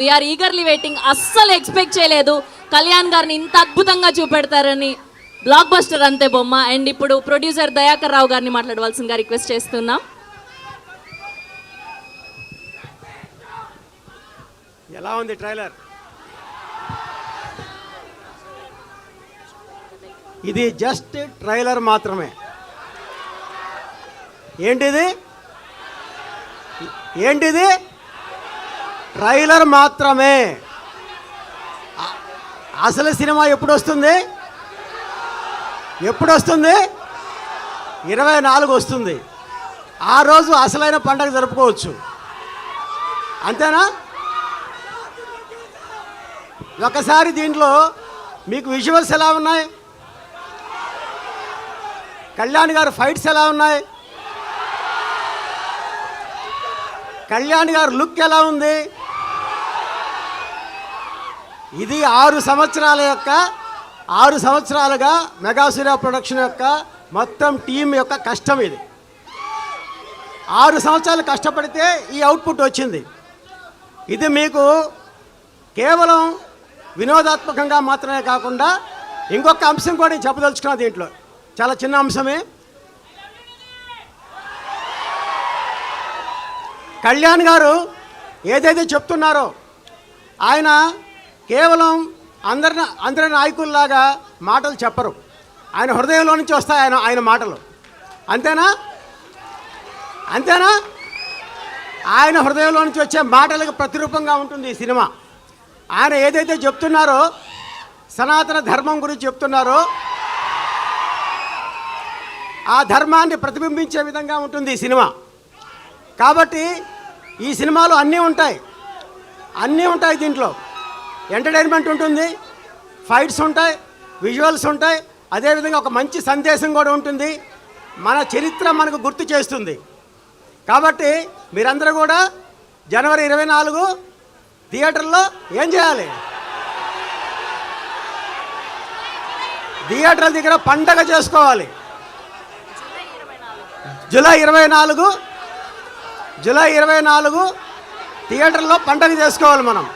We are eagerly waiting. అస్సలు expect చేయలేదు కళ్యాణ్ గారిని ఇంత అద్భుతంగా చూపెడతారని. బ్లాక్ బస్టర్ అంతే బొమ్మ. అండ్ ఇప్పుడు ప్రొడ్యూసర్ దయాకర్ రావు గారిని మాట్లాడవలసిందిగా రిక్వెస్ట్ చేస్తున్నాం. ఎలా ఉంది ట్రైలర్? ఇది జస్ట్ ట్రైలర్ మాత్రమే. ఏంటిది? ఏంటిది? ట్రైలర్ మాత్రమే. అసలు సినిమా ఎప్పుడు వస్తుంది? ఎప్పుడు వస్తుంది? 24 వస్తుంది. ఆ రోజు అసలైన పండగ జరుపుకోవచ్చు. అంతేనా? ఒకసారి దీంట్లో మీకు విజువల్స్ ఎలా ఉన్నాయి? కళ్యాణ్ గారు ఫైట్స్ ఎలా ఉన్నాయి? కళ్యాణ్ గారు లుక్ ఎలా ఉంది? ఇది 6 సంవత్సరాలుగా మెగా సూర్య ప్రొడక్షన్ యొక్క మొత్తం టీం యొక్క కష్టం. ఇది 6 సంవత్సరాలు కష్టపడితే ఈ అవుట్పుట్ వచ్చింది. ఇది మీకు కేవలం వినోదాత్మకంగా మాత్రమే కాకుండా ఇంకొక అంశం కూడా నేను చెప్పదలుచుకున్నా. దీంట్లో చాలా చిన్న అంశమే. కళ్యాణ్ గారు ఏదైతే చెప్తున్నారో ఆయన కేవలం అందరి నాయకుల్లాగా మాటలు చెప్పరు. ఆయన హృదయంలో నుంచి వస్తాయి ఆయన మాటలు. అంతేనా? ఆయన హృదయంలో నుంచి వచ్చే మాటలకు ప్రతిరూపంగా ఉంటుంది ఈ సినిమా. ఆయన ఏదైతే చెప్తున్నారో సనాతన ధర్మం గురించి చెప్తున్నారో ఆ ధర్మాన్ని ప్రతిబింబించే విధంగా ఉంటుంది ఈ సినిమా. కాబట్టి ఈ సినిమాలో అన్నీ ఉంటాయి. దీంట్లో ఎంటర్టైన్మెంట్ ఉంటుంది, ఫైట్స్ ఉంటాయి, విజువల్స్ ఉంటాయి. అదేవిధంగా ఒక మంచి సందేశం కూడా ఉంటుంది. మన చరిత్ర మనకు గుర్తు చేస్తుంది. కాబట్టి మీరందరూ కూడా జనవరి 24 థియేటర్లో ఏం చేయాలి? థియేటర్ల దగ్గర పండగ చేసుకోవాలి. జూలై 24 థియేటర్లో పండగ చేసుకోవాలి మనం.